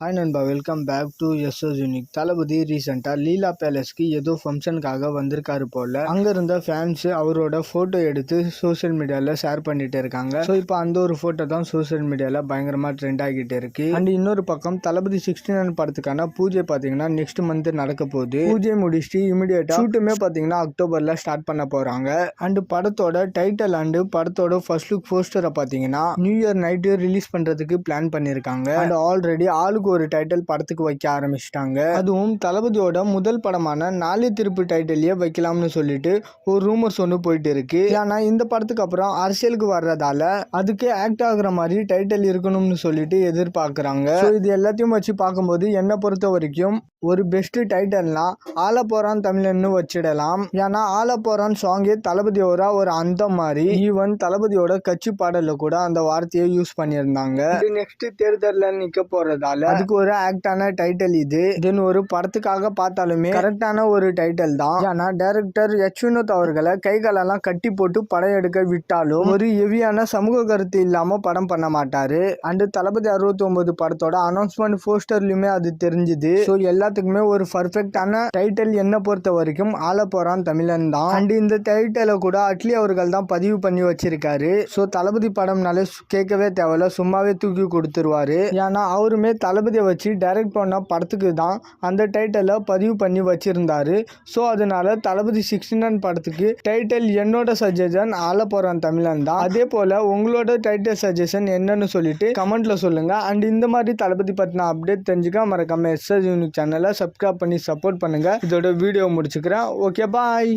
Hi நண்பா, welcome back to SS Unique. Thalapathy ரீசெண்டாக லீலா பேலஸ்க்கு ஏதோ ஃபங்க்ஷனுக்காக வந்திருக்காரு போல. அங்கே இருந்த ஃபேன்ஸ் அவரோட ஃபோட்டோ எடுத்து சோஷியல் மீடியாவில் ஷேர் பண்ணிட்டு இருக்காங்க. ஸோ இப்போ அந்த ஒரு ஃபோட்டோ தான் சோஷியல் மீடியாவில் பயங்கரமாக ட்ரெண்ட் ஆகிட்டு இருக்கு. அண்ட் இன்னொரு பக்கம் தளபதி 69 படத்துக்கான பூஜை பார்த்தீங்கன்னா நெக்ஸ்ட் மந்த் நடக்க போகுது. பூஜை முடிச்சுட்டு இமிடியேட்டா ஷூட்டுமே பார்த்தீங்கன்னா அக்டோபரில் ஸ்டார்ட் பண்ண போகிறாங்க. அண்ட் படத்தோட டைட்டில் அண்டு படத்தோட ஃபர்ஸ்ட் லுக் போஸ்டரை பார்த்தீங்கன்னா நியூ இயர் நைட்டு ரிலீஸ் பண்ணுறதுக்கு பிளான் பண்ணியிருக்காங்க. அண்ட் ஆல்ரெடி ஆளுக்கு ஒரு டைட்டில் படத்துக்கு வைக்க ஆரம்பிச்சிட்டாங்க. அதுவும் தளபதியோட முதல் படமான நாளை திருப்பு டைட்டிலே வைக்கலாம்னு சொல்லிட்டு ஒரு ரூமர்ஸ் ஒன்று போயிட்டு இருக்கு. ஏன்னா இந்த படத்துக்கு அப்புறம் அரசியலுக்கு வர்றதால அதுக்கு ஆக்ட் ஆகுற மாதிரி டைட்டில் இருக்கணும்னு சொல்லிட்டு எதிர்பார்க்கறாங்க. இது எல்லாத்தையும் வச்சு பார்க்கும்போது என்னை பொறுத்த வரைக்கும் ஒரு பெஸ்ட் டைட்டில்னா ஆள போறான் தமிழன்னு வச்சிடலாம். ஏன்னா ஆள போறான் சாங்கே தளபதியோட ஒரு அந்த மாதிரி ஈவன் தளபதியோட கட்சி பாடல கூட அந்த வார்த்தையை யூஸ் பண்ணியிருந்தாங்க. நெக்ஸ்ட் தேர்தலில் நிக்க போறதால அதுக்கு ஒரு ஆக்டான டைட்டில் இது. தென் ஒரு படத்துக்காக பார்த்தாலுமே கரெக்டான ஒரு டைட்டில் தான். ஏன்னா டைரக்டர் எச் வினோத் அவர்களை கைகளெல்லாம் கட்டி போட்டு படம் எடுக்க விட்டாலும் ஒரு ஹெவியான சமூக கருத்து இல்லாம படம் பண்ண மாட்டாரு. அண்ட் தளபதி 69 படத்தோட அனௌன்ஸ்மெண்ட் போஸ்டர்லயுமே அது தெரிஞ்சுது. ஸோ எல்லாத்துக்குமே ஒரு பர்ஃபெக்டான டைட்டில் என்ன பொறுத்த வரைக்கும் ஆள போறான் தமிழன் தான். அண்ட் இந்த டைட்டிலை கூட அட்லி அவர்கள் தான் பதிவு பண்ணி வச்சிருக்காரு. ஸோ தளபதி படம்னாலே கேட்கவே தேவையில்ல, சும்மாவே தூக்கி கொடுத்துருவாரு. ஏன்னா அவருமே தளபதியை வச்சு டைரக்ட் பண்ண படத்துக்கு தான் அந்த டைட்டிலை பதிவு பண்ணி வச்சிருந்தாரு. ஸோ அதனால தளபதி 69 படத்துக்கு டைட்டில் என்னோட சஜஷன் ஆள போறான் தமிழன் தான். அதே போல உங்களோட டைட்டில் சஜஷன் என்னன்னு சொல்லிட்டு கமெண்ட்ல சொல்லுங்க. அண்ட் இந்த மாதிரி தளபதி பத்தின அப்டேட் தெரிஞ்சுக்க மறக்காம எஸ்எஸ் யூனிக் சேனலை சப்ஸ்கிரைப் பண்ணி சப்போர்ட் பண்ணுங்க. இதோட வீடியோ முடிச்சுக்கிறேன். ஓகே, பாய்.